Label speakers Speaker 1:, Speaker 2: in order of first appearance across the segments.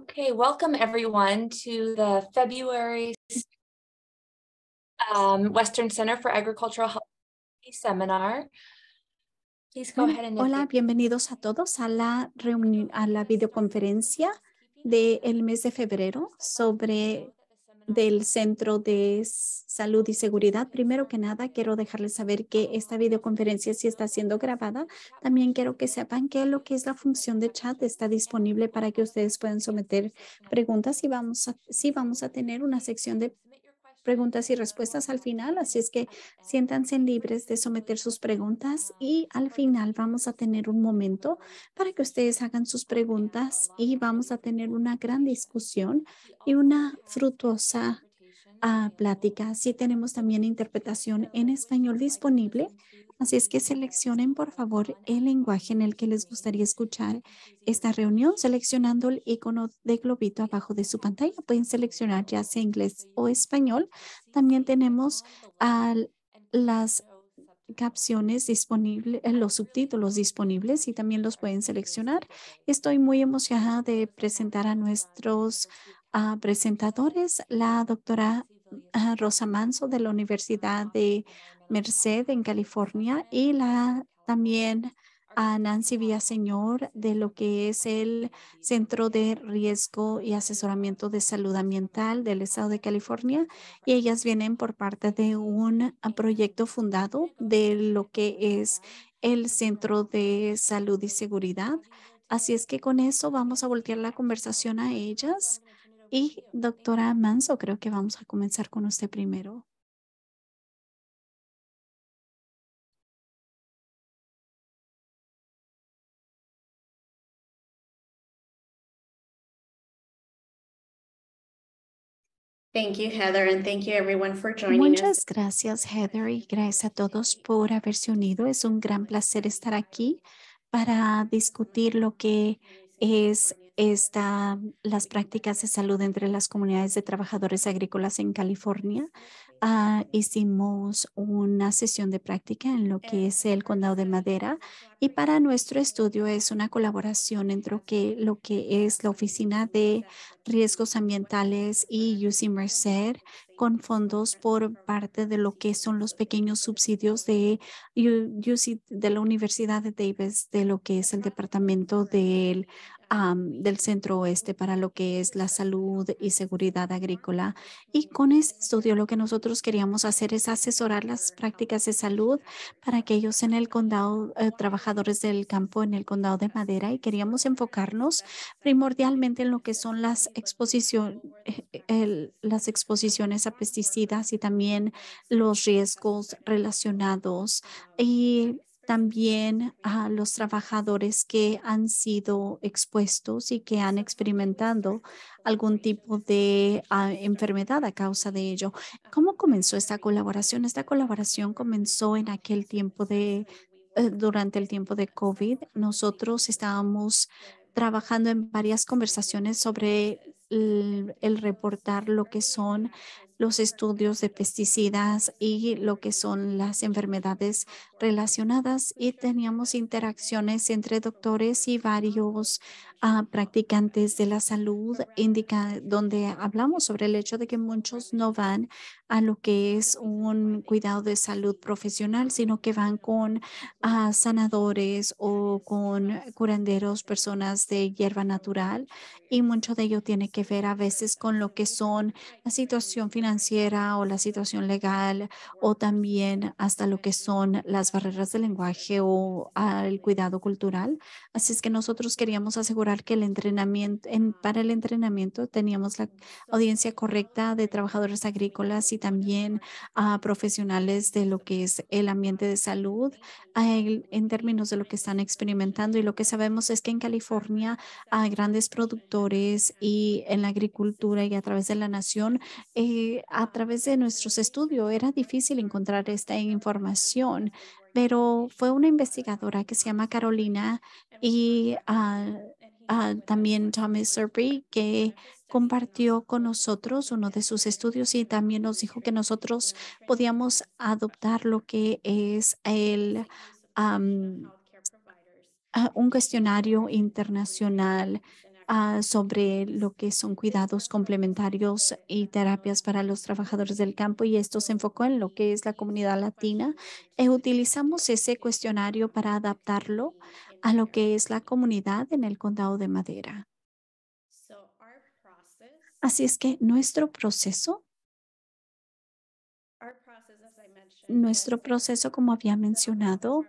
Speaker 1: Okay, welcome everyone to the February Western Center for Agricultural Health seminar. Please go
Speaker 2: Bueno,
Speaker 1: ahead and
Speaker 2: hola, bienvenidos a todos a la reunión, a la videoconferencia del mes de febrero sobre del Centro de Salud y Seguridad. Primero que nada, quiero dejarles saber que esta videoconferencia sí está siendo grabada. También quiero que sepan que lo que es la función de chat está disponible para que ustedes puedan someter preguntas y sí vamos a tener una sección de preguntas y respuestas al final, así es que siéntanse libres de someter sus preguntas y al final vamos a tener un momento para que ustedes hagan sus preguntas y vamos a tener una gran discusión y una fructuosa plática. Sí tenemos también interpretación en español disponible, así es que seleccionen por favor el lenguaje en el que les gustaría escuchar esta reunión, seleccionando el icono de globito abajo de su pantalla. Pueden seleccionar ya sea inglés o español. También tenemos las capciones disponibles, los subtítulos disponibles y también los pueden seleccionar. Estoy muy emocionada de presentar a nuestros presentadores, la doctora Rosa Manso de la Universidad de Merced en California y también a Nancy Villaseñor de lo que es el Centro de Riesgo y Asesoramiento de Salud Ambiental del Estado de California, y ellas vienen por parte de un proyecto fundado de lo que es el Centro de Salud y Seguridad. Así es que con eso vamos a voltear la conversación a ellas. Y doctora Manso, creo que vamos a comenzar con usted primero.
Speaker 3: Thank you, Heather, and thank you everyone for joining us.
Speaker 2: Muchas gracias, Heather, y gracias a todos por haberse unido. Es un gran placer estar aquí para discutir lo que es las prácticas de salud entre las comunidades de trabajadores agrícolas en California. Hicimos una sesión de práctica en lo que es el condado de Madera, y para nuestro estudio es una colaboración entre lo que es la Oficina de Riesgos Ambientales y UC Merced, con fondos por parte de lo que son los pequeños subsidios de UC, de la Universidad de Davis, de lo que es el departamento del Centro Oeste para lo que es la salud y seguridad agrícola. Y con ese estudio lo que nosotros queríamos hacer es asesorar las prácticas de salud para aquellos en el condado, trabajadores del campo en el condado de Madera, y queríamos enfocarnos primordialmente en lo que son las exposiciones a pesticidas y también los riesgos relacionados, y también a los trabajadores que han sido expuestos y que han experimentado algún tipo de enfermedad a causa de ello. ¿Cómo comenzó esta colaboración? Esta colaboración comenzó en aquel tiempo durante el tiempo de COVID. Nosotros estábamos trabajando en varias conversaciones sobre el reportar lo que son los estudios de pesticidas y lo que son las enfermedades relacionadas, y teníamos interacciones entre doctores y varios practicantes de la salud, donde hablamos sobre el hecho de que muchos no van a lo que es un cuidado de salud profesional, sino que van con sanadores o con curanderos, personas de hierba natural, y mucho de ello tiene que ver a veces con lo que son la situación financiera o la situación legal, o también hasta lo que son las barreras del lenguaje o el cuidado cultural. Así es que nosotros queríamos asegurar que para el entrenamiento teníamos la audiencia correcta de trabajadores agrícolas y también a profesionales de lo que es el ambiente de salud, en términos de lo que están experimentando. Y lo que sabemos es que en California hay grandes productores y en la agricultura y a través de la nación, a través de nuestros estudios, era difícil encontrar esta información, pero fue una investigadora que se llama Carolina y también Thomas Serpry, que compartió con nosotros uno de sus estudios y también nos dijo que nosotros podíamos adoptar lo que es am, un cuestionario internacional sobre lo que son cuidados complementarios y terapias para los trabajadores del campo, y esto se enfocó en lo que es la comunidad latina. Utilizamos ese cuestionario para adaptarlo a lo que es la comunidad en el condado de Madera. Así es que nuestro proceso, como había mencionado,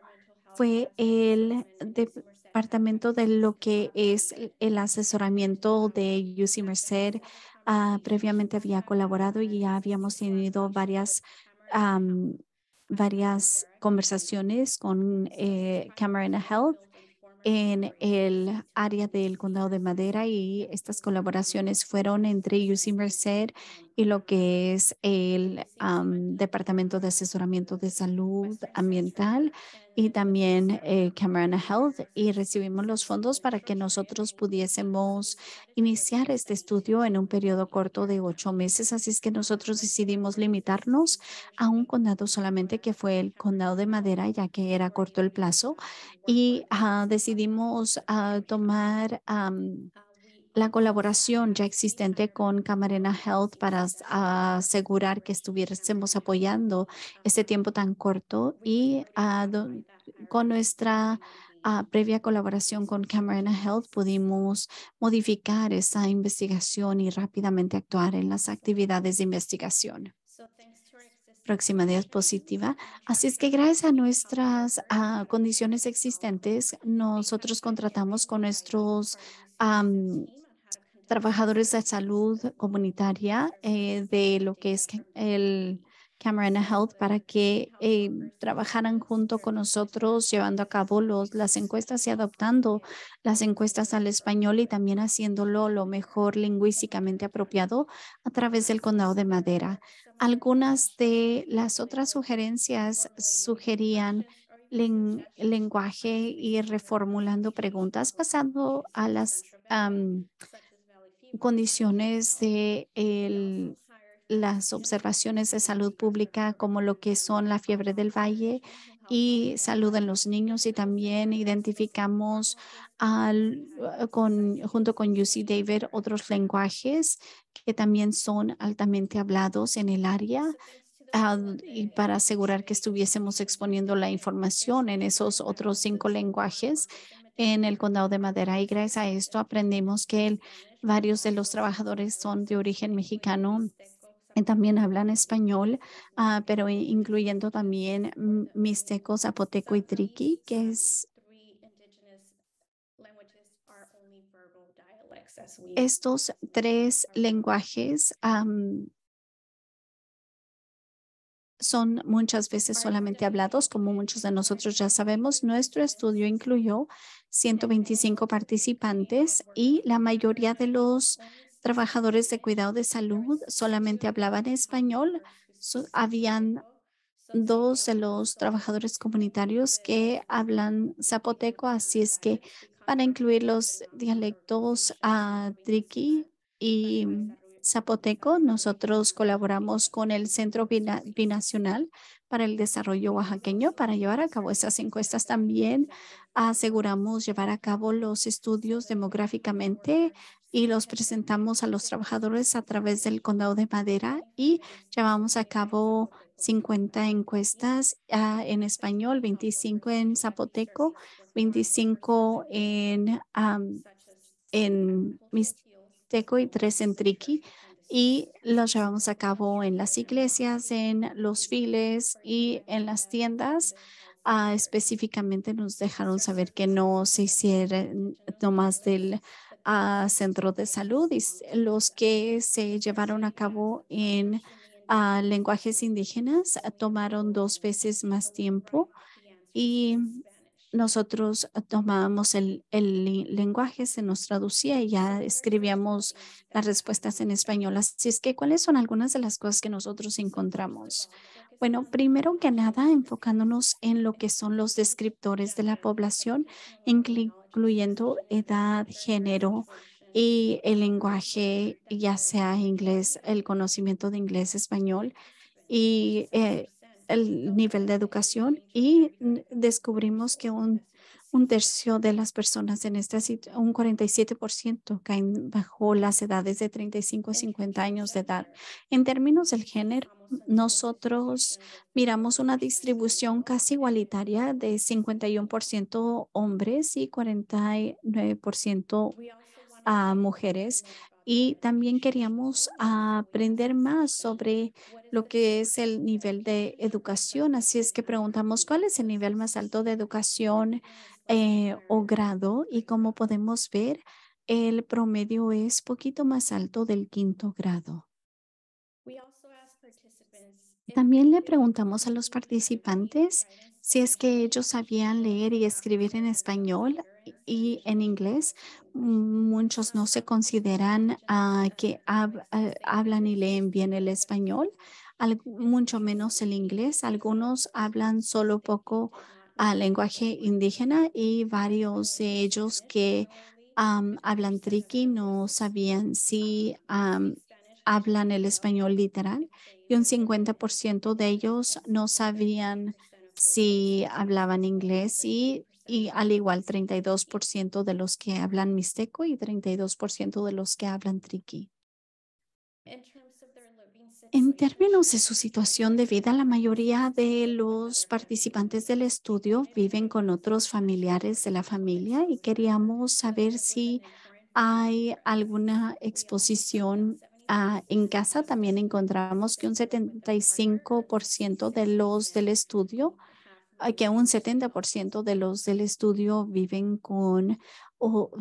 Speaker 2: fue el departamento de lo que es el asesoramiento de UC Merced. Previamente había colaborado y ya habíamos tenido varias conversaciones con Camarena Health en el área del condado de Madera, y estas colaboraciones fueron entre UC Merced y lo que es el Departamento de Asesoramiento de Salud Ambiental y también Camarena Health, y recibimos los fondos para que nosotros pudiésemos iniciar este estudio en un periodo corto de 8 meses. Así es que nosotros decidimos limitarnos a un condado solamente, que fue el condado de Madera, ya que era corto el plazo, y decidimos tomar la colaboración ya existente con Camarena Health para asegurar que estuviésemos apoyando este tiempo tan corto, y con nuestra previa colaboración con Camarena Health pudimos modificar esa investigación y rápidamente actuar en las actividades de investigación. Próxima diapositiva. Así es que gracias a nuestras condiciones existentes, nosotros contratamos con nuestros trabajadores de salud comunitaria de lo que es el Camarena Health para que trabajaran junto con nosotros, llevando a cabo las encuestas y adoptando las encuestas al español, y también haciéndolo lo mejor lingüísticamente apropiado a través del condado de Madera. Algunas de las otras sugerencias sugerían lenguaje y reformulando preguntas basado a las condiciones de las observaciones de salud pública, como lo que son la fiebre del valle y salud en los niños, y también identificamos junto con UC David otros lenguajes que también son altamente hablados en el área, y para asegurar que estuviésemos exponiendo la información en esos otros 5 lenguajes en el condado de Madera. Y gracias a esto aprendimos que varios de los trabajadores son de origen mexicano y también hablan español, pero incluyendo también mixteco, zapoteco y triqui, que es estos 3 lenguajes. Son muchas veces solamente hablados, como muchos de nosotros ya sabemos. Nuestro estudio incluyó 125 participantes, y la mayoría de los trabajadores de cuidado de salud solamente hablaban español. Habían 2 de los trabajadores comunitarios que hablan zapoteco, así es que para incluir los dialectos triqui y zapoteco, nosotros colaboramos con el Centro Binacional para el Desarrollo Oaxaqueño para llevar a cabo esas encuestas. También aseguramos llevar a cabo los estudios demográficamente y los presentamos a los trabajadores a través del condado de Madera, y llevamos a cabo 50 encuestas en español, 25 en zapoteco, 25 en mixteco y 3 en triqui, y los llevamos a cabo en las iglesias, en los files y en las tiendas. Específicamente nos dejaron saber que no se hicieran nomás del centro de salud, y los que se llevaron a cabo en lenguajes indígenas tomaron 2 veces más tiempo, y nosotros tomábamos el lenguaje, se nos traducía y ya escribíamos las respuestas en español. Así es que, ¿cuáles son algunas de las cosas que nosotros encontramos? Bueno, primero que nada, enfocándonos en lo que son los descriptores de la población, incluyendo edad, género y el lenguaje, ya sea inglés, el conocimiento de inglés, español y el nivel de educación, y descubrimos que un Un tercio de las personas en esta situación, un 47% caen bajo las edades de 35 a 50 años de edad. En términos del género, nosotros miramos una distribución casi igualitaria de 51% hombres y 49% a mujeres. Y también queríamos aprender más sobre lo que es el nivel de educación. Así es que preguntamos cuál es el nivel más alto de educación o grado, y como podemos ver, el promedio es poquito más alto del quinto grado. También le preguntamos a los participantes si es que ellos sabían leer y escribir en español y en inglés. Muchos no se consideran que hablan y leen bien el español, mucho menos el inglés. Algunos hablan solo poco lenguaje indígena, y varios de ellos que hablan triqui no sabían si hablan el español literal, y un 50% de ellos no sabían si hablaban inglés, y al igual 32% de los que hablan mixteco y 32% de los que hablan triqui. En términos de su situación de vida, la mayoría de los participantes del estudio viven con otros familiares de la familia, y queríamos saber si hay alguna exposición en casa. También encontramos que un 75% de los del estudio, que un 70% de los del estudio viven con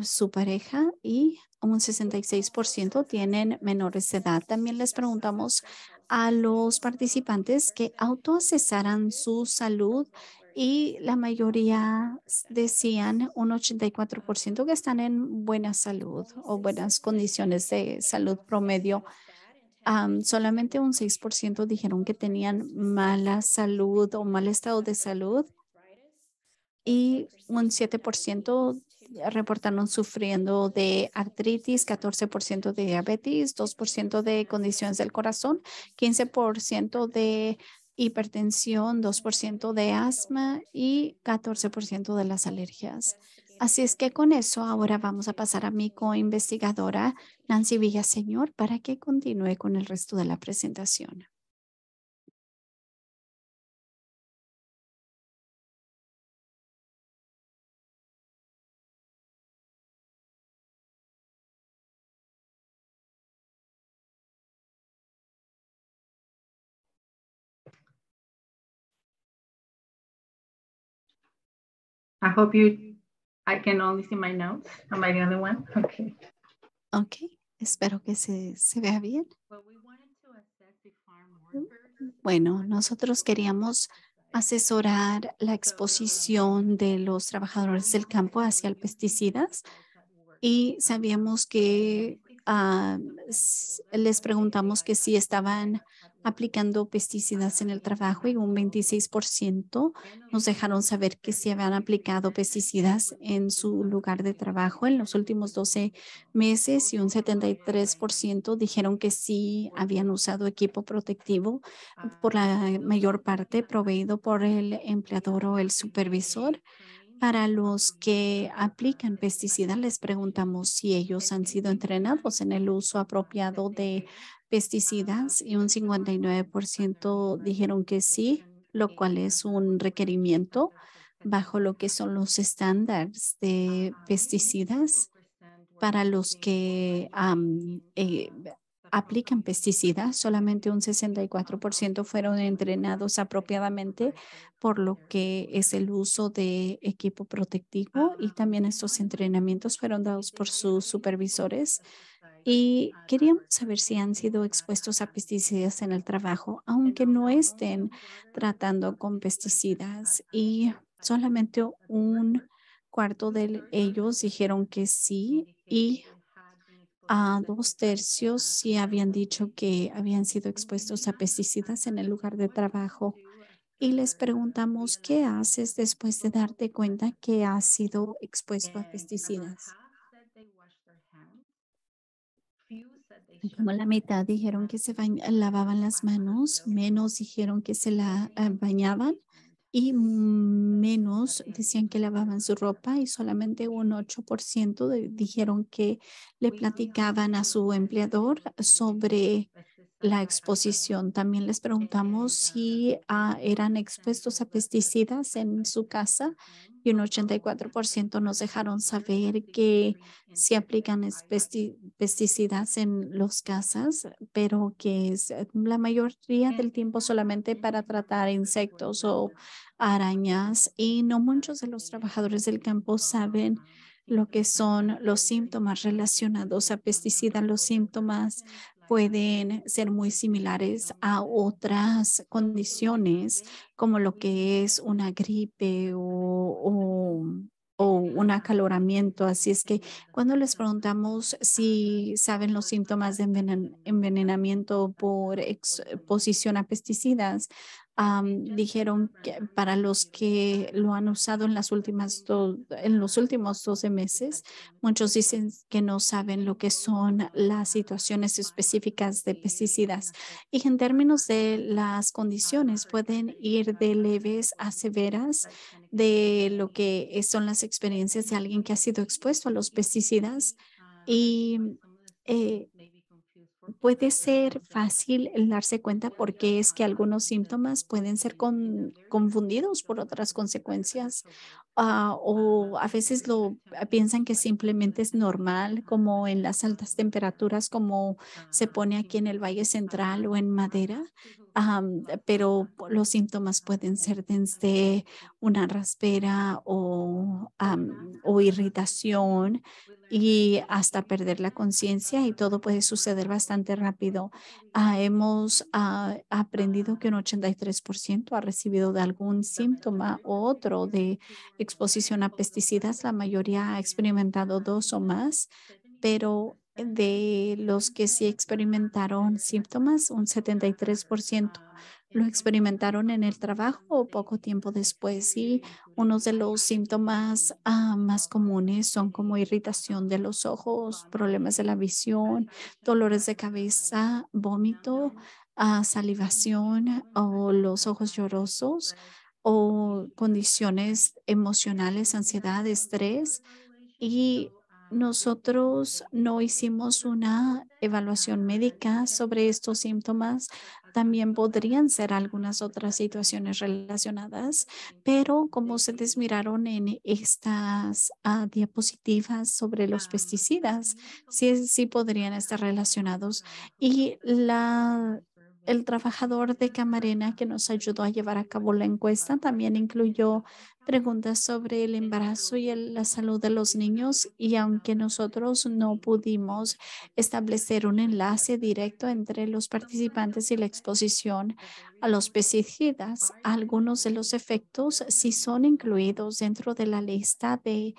Speaker 2: su pareja, y un 66% tienen menores de edad. También les preguntamos a los participantes que autoasesaran su salud, y la mayoría decían, un 84%, que están en buena salud o buenas condiciones de salud promedio. Solamente un 6% dijeron que tenían mala salud o mal estado de salud, y un 7% reportaron sufriendo de artritis, 14% de diabetes, 2% de condiciones del corazón, 15% de hipertensión, 2% de asma y 14% de las alergias. Así es que con eso ahora vamos a pasar a mi coinvestigadora Nancy Villaseñor para que continúe con el resto de la presentación.
Speaker 4: I can only see my notes. Am I the only one? Okay.
Speaker 2: Ok, espero que se vea bien. Bueno, nosotros queríamos asesorar la exposición de los trabajadores del campo hacia el pesticidas, y sabíamos que les preguntamos que si estaban aplicando pesticidas en el trabajo, y un 26% nos dejaron saber que si habían aplicado pesticidas en su lugar de trabajo en los últimos 12 meses, y un 73% dijeron que sí habían usado equipo protectivo, por la mayor parte proveído por el empleador o el supervisor. Para los que aplican pesticidas, les preguntamos si ellos han sido entrenados en el uso apropiado de pesticidas, y un 59% dijeron que sí, lo cual es un requerimiento bajo lo que son los estándares de pesticidas para los que aplican pesticidas. Solamente un 64% fueron entrenados apropiadamente por lo que es el uso de equipo protectivo, y también estos entrenamientos fueron dados por sus supervisores. Y queríamos saber si han sido expuestos a pesticidas en el trabajo, aunque no estén tratando con pesticidas, y solamente un cuarto de ellos dijeron que sí, y a 2/3 sí habían dicho que habían sido expuestos a pesticidas en el lugar de trabajo. Y les preguntamos, ¿qué haces después de darte cuenta que has sido expuesto a pesticidas? Como la mitad dijeron que se lavaban las manos, menos dijeron que se bañaban, y menos decían que lavaban su ropa y solamente un 8% dijeron que le platicaban a su empleador sobre la exposición. También les preguntamos si eran expuestos a pesticidas en su casa y un 84% nos dejaron saber que sí aplican pesticidas en las casas, pero que es la mayoría del tiempo solamente para tratar insectos o arañas. Y no muchos de los trabajadores del campo saben lo que son los síntomas relacionados a pesticidas. Los síntomas pueden ser muy similares a otras condiciones, como lo que es una gripe o un acaloramiento. Así es que cuando les preguntamos si saben los síntomas de envenenamiento por exposición a pesticidas, dijeron que para los que lo han usado en en los últimos 12 meses, muchos dicen que no saben lo que son las situaciones específicas de pesticidas. Y en términos de las condiciones, pueden ir de leves a severas de lo que son las experiencias de alguien que ha sido expuesto a los pesticidas. Y eh, puede ser fácil el darse cuenta porque es que algunos síntomas pueden ser confundidos por otras consecuencias, o a veces piensan que simplemente es normal, como en las altas temperaturas, como se pone aquí en el Valle Central o en Madera. Pero los síntomas pueden ser desde una raspera o irritación y hasta perder la conciencia, y todo puede suceder bastante rápido. Hemos aprendido que un 83% ha recibido de algún síntoma u otro de exposición a pesticidas. La mayoría ha experimentado dos o más, pero de los que sí experimentaron síntomas, un 73% lo experimentaron en el trabajo o poco tiempo después. Y unos de los síntomas más comunes son como irritación de los ojos, problemas de la visión, dolores de cabeza, vómito, salivación o los ojos llorosos o condiciones emocionales, ansiedad, estrés. Y nosotros no hicimos una evaluación médica sobre estos síntomas. También podrían ser algunas otras situaciones relacionadas, pero como se miraron en estas diapositivas sobre los pesticidas, sí podrían estar relacionados. Y el trabajador de Camarena que nos ayudó a llevar a cabo la encuesta también incluyó preguntas sobre el embarazo y la salud de los niños, y aunque nosotros no pudimos establecer un enlace directo entre los participantes y la exposición a los pesticidas, algunos de los efectos sí son incluidos dentro de la lista de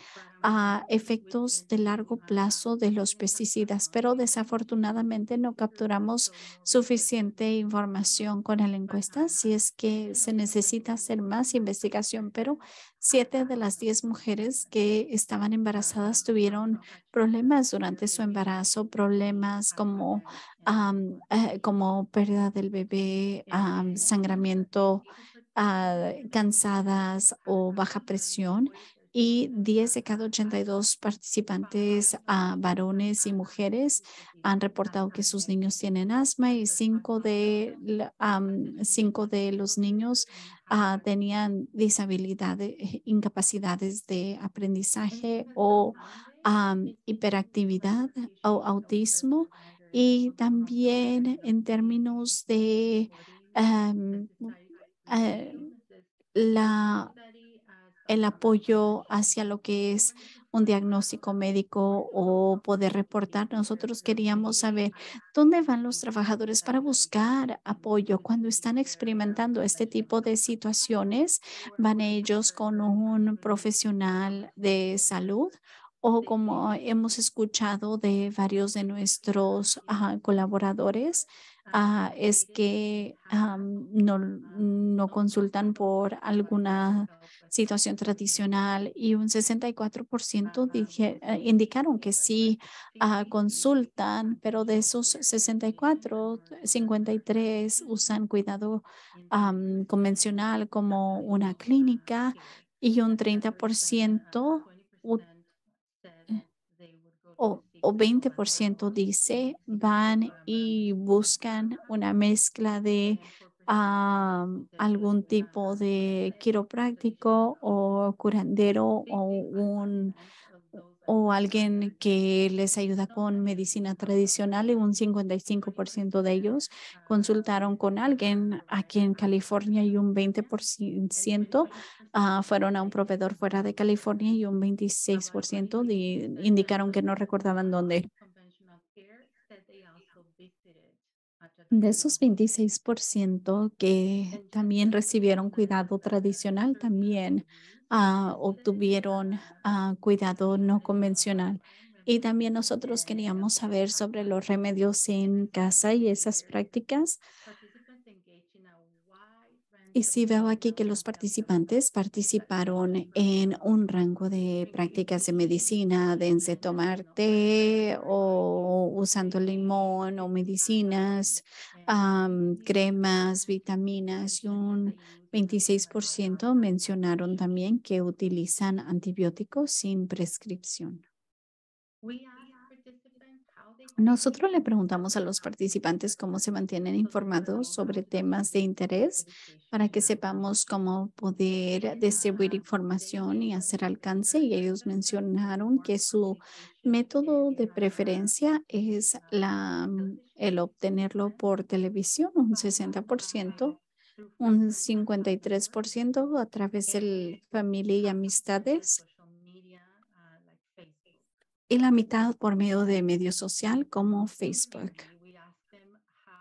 Speaker 2: efectos de largo plazo de los pesticidas, pero desafortunadamente no capturamos suficiente información con la encuesta. Si es que se necesita hacer más investigación, pero 7 de las 10 mujeres que estaban embarazadas tuvieron problemas durante su embarazo, problemas como pérdida del bebé, sangramiento, cansadas o baja presión. Y 10 de cada 82 participantes, varones y mujeres, han reportado que sus niños tienen asma, y 5 de los niños tenían disabilidades, incapacidades de aprendizaje o hiperactividad o autismo. Y también en términos de am, eh, la el apoyo hacia lo que es un diagnóstico médico o poder reportar. Nosotros queríamos saber dónde van los trabajadores para buscar apoyo cuando están experimentando este tipo de situaciones. ¿Van ellos con un profesional de salud o como hemos escuchado de varios de nuestros colaboradores, es que no consultan por alguna situación tradicional y un 64% indicaron que sí consultan, pero de esos 64, 53 usan cuidado convencional como una clínica y un 30% o 20% dice van y buscan una mezcla de algún tipo de quiropráctico o curandero o alguien que les ayuda con medicina tradicional y un 55% de ellos consultaron con alguien aquí en California y un 20% fueron a un proveedor fuera de California y un 26% indicaron que no recordaban dónde. De esos 26% que también recibieron cuidado tradicional, también obtuvieron cuidado no convencional. Y también nosotros queríamos saber sobre los remedios en casa y esas prácticas. Y sí veo aquí que los participantes participaron en un rango de prácticas de medicina, desde tomar té o usando limón o medicinas, cremas, vitaminas y un 26% mencionaron también que utilizan antibióticos sin prescripción. Nosotros le preguntamos a los participantes cómo se mantienen informados sobre temas de interés para que sepamos cómo poder distribuir información y hacer alcance. Y ellos mencionaron que su método de preferencia es el obtenerlo por televisión, un 60%, un 53% a través de familia y amistades y la mitad por medio de medio social como Facebook.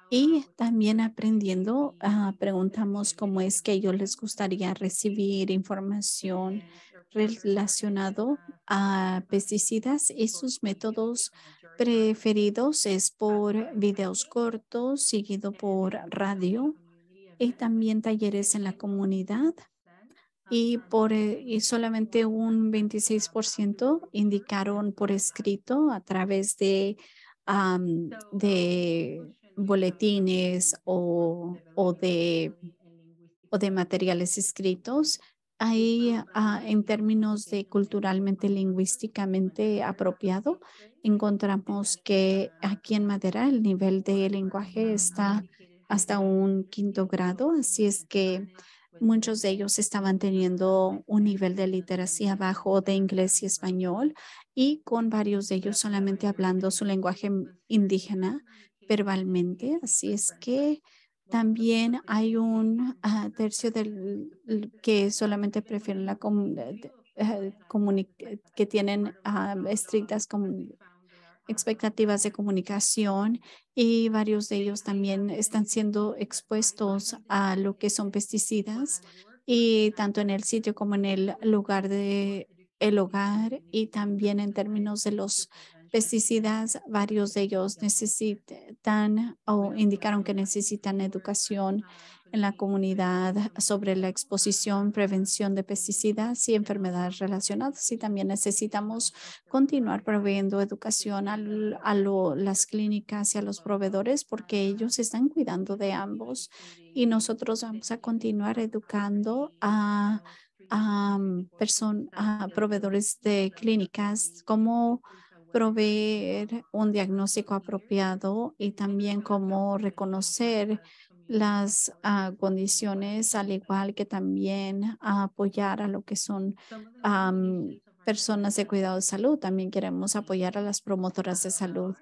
Speaker 2: Y también aprendiendo, preguntamos cómo es que a ellos les gustaría recibir información relacionado a pesticidas y sus métodos preferidos es por videos cortos, seguido por radio y también talleres en la comunidad y solamente un 26% indicaron por escrito a través de boletines o de materiales escritos. Ahí, en términos de culturalmente, lingüísticamente apropiado, encontramos que aquí en Madera el nivel de lenguaje está hasta un quinto grado, así es que muchos de ellos estaban teniendo un nivel de literacia bajo de inglés y español y con varios de ellos solamente hablando su lenguaje indígena verbalmente. Así es que también hay un tercio que solamente prefieren que tienen estrictas expectativas de comunicación y varios de ellos también están siendo expuestos a lo que son pesticidas y tanto en el sitio como en el lugar de el hogar y también en términos de los pesticidas, varios de ellos necesitan o indicaron que necesitan educación en la comunidad sobre la exposición, prevención de pesticidas y enfermedades relacionadas. Y también necesitamos continuar proveyendo educación las clínicas y a los proveedores porque ellos están cuidando de ambos y nosotros vamos a continuar educando a proveedores de clínicas cómo proveer un diagnóstico apropiado y también cómo reconocer las condiciones, al igual que también apoyar a lo que son personas de cuidado de salud. También queremos apoyar a las promotoras de salud.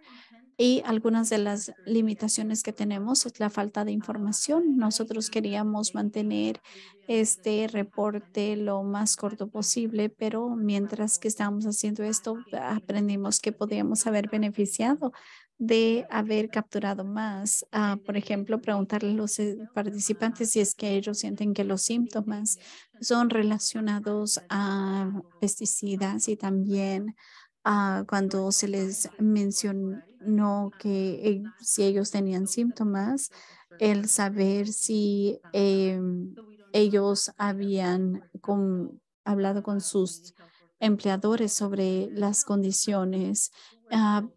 Speaker 2: Y algunas de las limitaciones que tenemos es la falta de información. Nosotros queríamos mantener este reporte lo más corto posible, pero mientras que estábamos haciendo esto, aprendimos que podíamos haber beneficiado de haber capturado más. Por ejemplo, preguntarle a los participantes si es que ellos sienten que los síntomas son relacionados a pesticidas y también cuando se les mencionó que si ellos tenían síntomas, el saber si ellos habían hablado con sus empleadores sobre las condiciones. ah,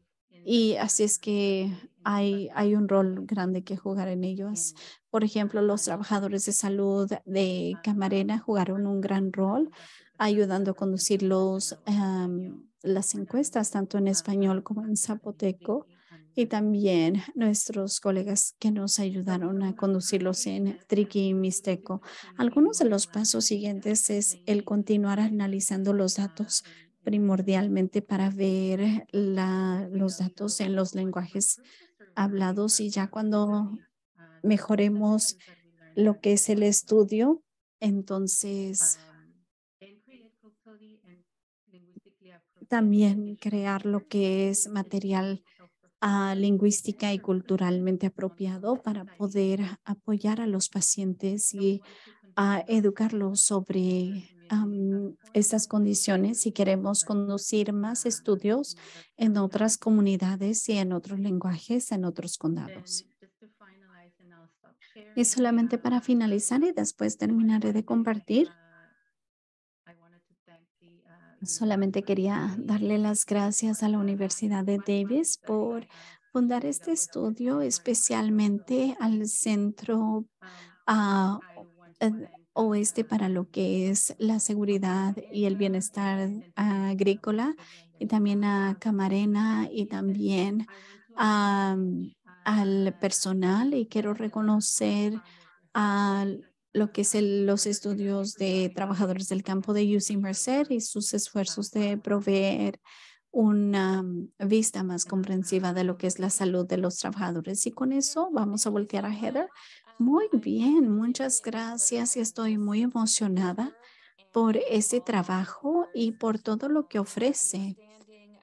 Speaker 2: y así es que hay un rol grande que jugar en ellos. Por ejemplo, los trabajadores de salud de Camarena jugaron un gran rol ayudando a conducir las encuestas, tanto en español como en zapoteco, y también nuestros colegas que nos ayudaron a conducirlos en triqui y mixteco. Algunos de los pasos siguientes es el continuar analizando los datos primordialmente para ver los datos en los lenguajes hablados, y ya cuando mejoremos lo que es el estudio, entonces también crear lo que es material lingüística y culturalmente apropiado para poder apoyar a los pacientes y a educarlos sobre estas condiciones, si queremos conducir más estudios en otras comunidades y en otros lenguajes, en otros condados. Y solamente para finalizar y después terminaré de compartir, solamente quería darle las gracias a la Universidad de Davis por fundar este estudio, especialmente al Centro ah, Oeste para lo que es la seguridad y el bienestar agrícola, y también a Camarena y también al personal. Y quiero reconocer a lo que es los estudios de trabajadores del campo de UC Merced y sus esfuerzos de proveer una vista más comprensiva de lo que es la salud de los trabajadores. Y con eso vamos a voltear a Heather. Muy bien, muchas gracias, y estoy muy emocionada por ese trabajo y por todo lo que ofrece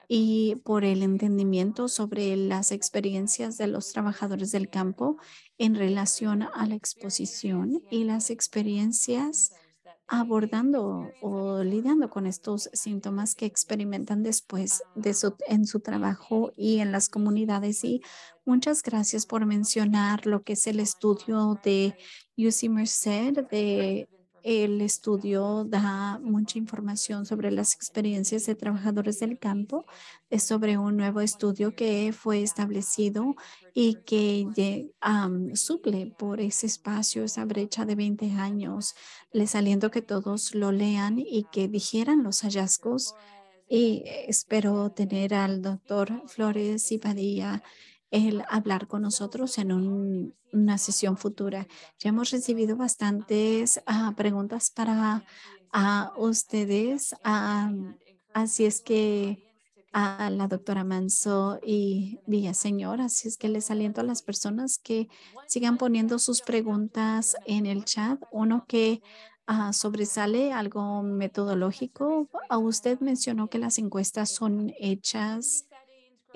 Speaker 2: y por el entendimiento sobre las experiencias de los trabajadores del campo en relación a la exposición y las experiencias abordando o lidiando con estos síntomas que experimentan después de en su trabajo y en las comunidades. Y muchas gracias por mencionar lo que es el estudio de UC Merced. El estudio da mucha información sobre las experiencias de trabajadores del campo. Es sobre un nuevo estudio que fue establecido y que suple por ese espacio, esa brecha de 20 años. Les aliento que todos lo lean y que digieran los hallazgos, y espero tener al doctor Flores y Padilla el hablar con nosotros en una sesión futura. Ya hemos recibido bastantes preguntas para ustedes, así es que a la doctora Manso y Villaseñor, así es que les aliento a las personas que sigan poniendo sus preguntas en el chat. Uno que sobresale algo metodológico. Usted mencionó que las encuestas son hechas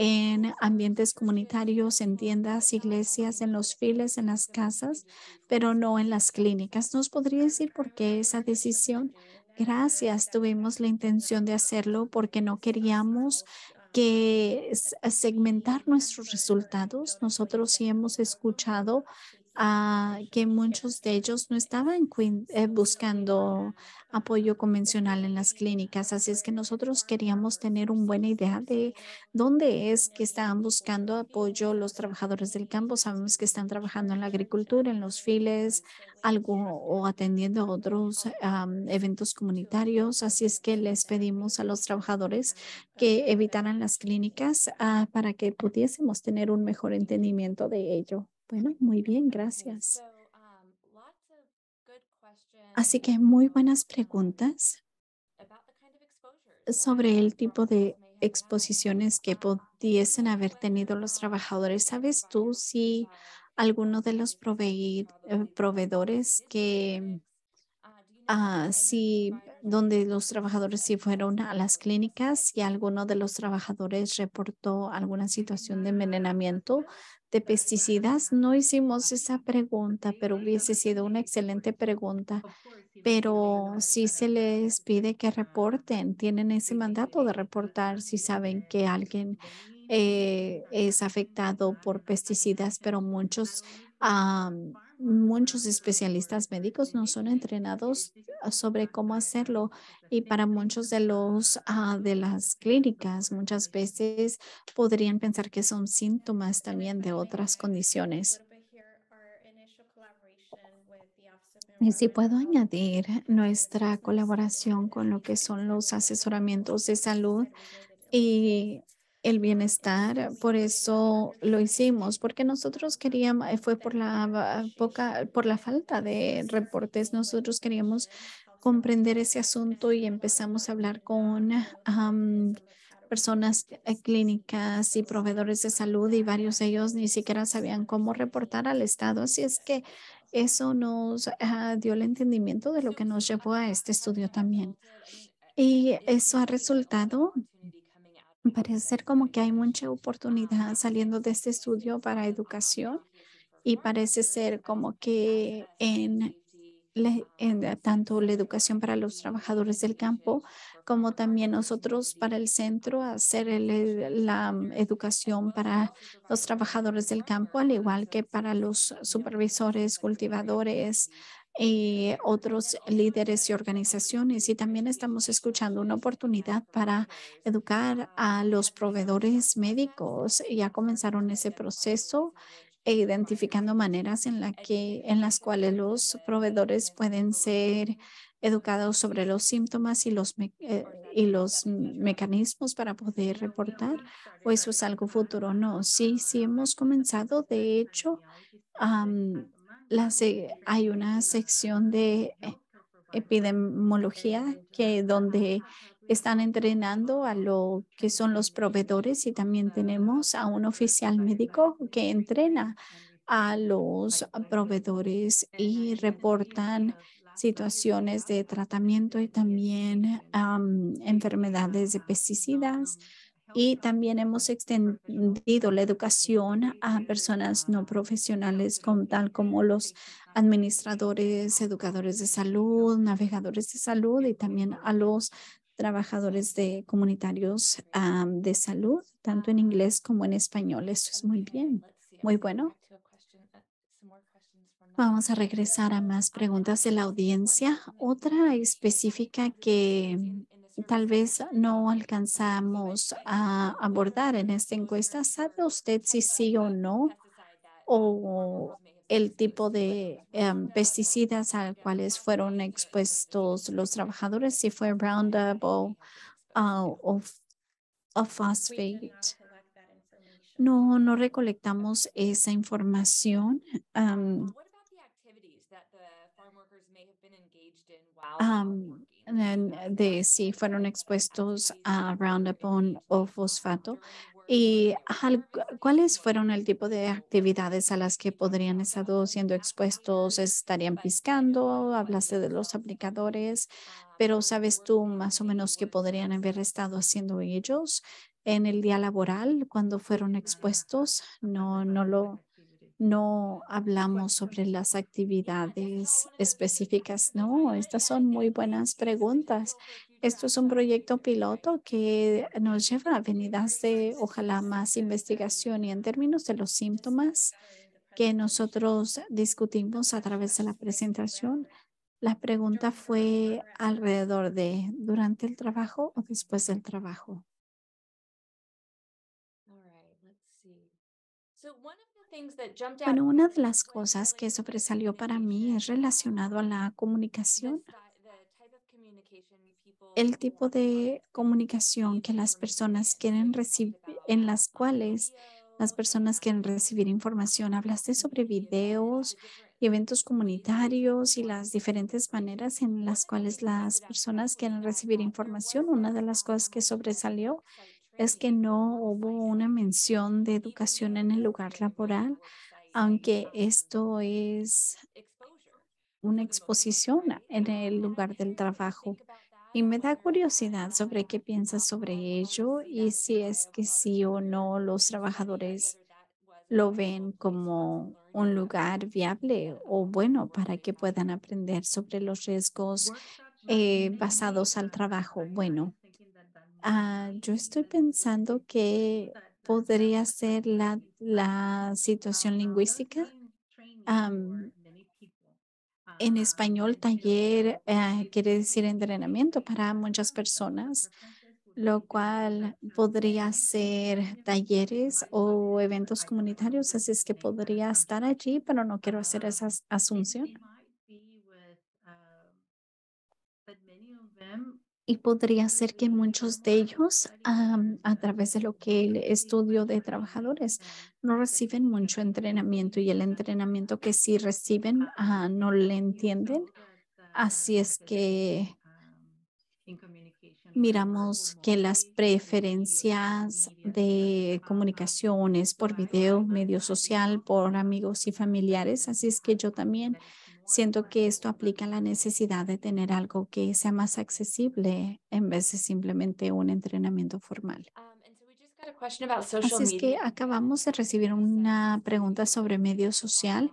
Speaker 2: en ambientes comunitarios, en tiendas, iglesias, en los files, en las casas, pero no en las clínicas. ¿Nos podría decir por qué esa decisión? Gracias. Tuvimos la intención de hacerlo porque no queríamos que segmentar nuestros resultados. Nosotros sí hemos escuchado que muchos de ellos no estaban buscando apoyo convencional en las clínicas. Así es que nosotros queríamos tener una buena idea de dónde es que estaban buscando apoyo los trabajadores del campo. Sabemos que están trabajando en la agricultura, en los files, algo o atendiendo a otros eventos comunitarios. Así es que les pedimos a los trabajadores que evitaran las clínicas para que pudiésemos tener un mejor entendimiento de ello. Bueno, muy bien, gracias. Así que muy buenas preguntas sobre el tipo de exposiciones que pudiesen haber tenido los trabajadores. ¿Sabes tú si alguno de los proveedores que si donde los trabajadores sí fueron a las clínicas y alguno de los trabajadores reportó alguna situación de envenenamiento de pesticidas. No hicimos esa pregunta, pero hubiese sido una excelente pregunta. Pero sí se les pide que reporten, tienen ese mandato de reportar si saben que alguien es afectado por pesticidas, pero muchos especialistas médicos no son entrenados sobre cómo hacerlo. Y para muchos de de las clínicas, muchas veces podrían pensar que son síntomas también de otras condiciones. Y si puedo añadir nuestra colaboración con lo que son los asesoramientos de salud y el bienestar, por eso lo hicimos, porque nosotros queríamos, fue por por la falta de reportes, nosotros queríamos comprender ese asunto y empezamos a hablar con personas clínicas y proveedores de salud y varios de ellos ni siquiera sabían cómo reportar al Estado. Así es que eso nos dio el entendimiento de lo que nos llevó a este estudio también. Y eso ha resultado, parece ser como que hay mucha oportunidad saliendo de este estudio para educación y parece ser como que tanto la educación para los trabajadores del campo como también nosotros para el centro hacer educación para los trabajadores del campo, al igual que para los supervisores, cultivadores y otros líderes y organizaciones. Y también estamos escuchando una oportunidad para educar a los proveedores médicos. Ya comenzaron ese proceso e identificando maneras en las cuales los proveedores pueden ser educados sobre los síntomas y los mecanismos para poder reportar, o eso es algo futuro. No, sí hemos comenzado. De hecho, hay una sección de epidemiología que donde están entrenando a lo que son los proveedores y también tenemos a un oficial médico que entrena a los proveedores y reportan situaciones de tratamiento y también enfermedades de pesticidas. Y también hemos extendido la educación a personas no profesionales, tal como los administradores, educadores de salud, navegadores de salud y también a los trabajadores de comunitarios de salud, tanto en inglés como en español. Eso es muy bien, muy bueno. Vamos a regresar a más preguntas de la audiencia. Otra específica que tal vez no alcanzamos a abordar en esta encuesta. ¿Sabe usted si sí o no? O el tipo de pesticidas a cuales fueron expuestos los trabajadores, si fue Roundup o Phosphate. No recolectamos esa información. De si fueron expuestos a Roundup o fosfato y cuáles fueron el tipo de actividades a las que podrían estar siendo expuestos. ¿Estarían piscando? Hablaste de los aplicadores, pero ¿sabes tú más o menos qué podrían haber estado haciendo ellos en el día laboral cuando fueron expuestos? No hablamos sobre las actividades específicas. No, estas son muy buenas preguntas. Esto es un proyecto piloto que nos lleva a avenidas de, ojalá, más investigación y en términos de los síntomas que nosotros discutimos a través de la presentación. La pregunta fue alrededor de durante el trabajo o después del trabajo. Bueno, una de las cosas que sobresalió para mí es relacionado a la comunicación, el tipo de comunicación que las personas quieren recibir, en las cuales las personas quieren recibir información. Hablaste sobre videos y eventos comunitarios y las diferentes maneras en las cuales las personas quieren recibir información. Una de las cosas que sobresalió es que no hubo una mención de educación en el lugar laboral, aunque esto es una exposición en el lugar del trabajo. Y me da curiosidad sobre qué piensas sobre ello y si es que sí o no los trabajadores lo ven como un lugar viable o bueno para que puedan aprender sobre los riesgos basados al trabajo. Bueno, yo estoy pensando que podría ser la situación lingüística. Am, en español, taller quiere decir entrenamiento para muchas personas, lo cual podría ser talleres o eventos comunitarios, así es que podría estar allí, pero no quiero hacer esa asunción. Y podría ser que muchos de ellos, a través de lo que el estudio de trabajadores, no reciben mucho entrenamiento y el entrenamiento que sí reciben, no le entienden. Así es que miramos que las preferencias de comunicaciones por video, medio social, por amigos y familiares. Así es que yo también siento que esto aplica a la necesidad de tener algo que sea más accesible en vez de simplemente un entrenamiento formal.
Speaker 1: And so we just got a question about social
Speaker 2: Así es que
Speaker 1: media.
Speaker 2: acabamos de recibir una pregunta sobre medio social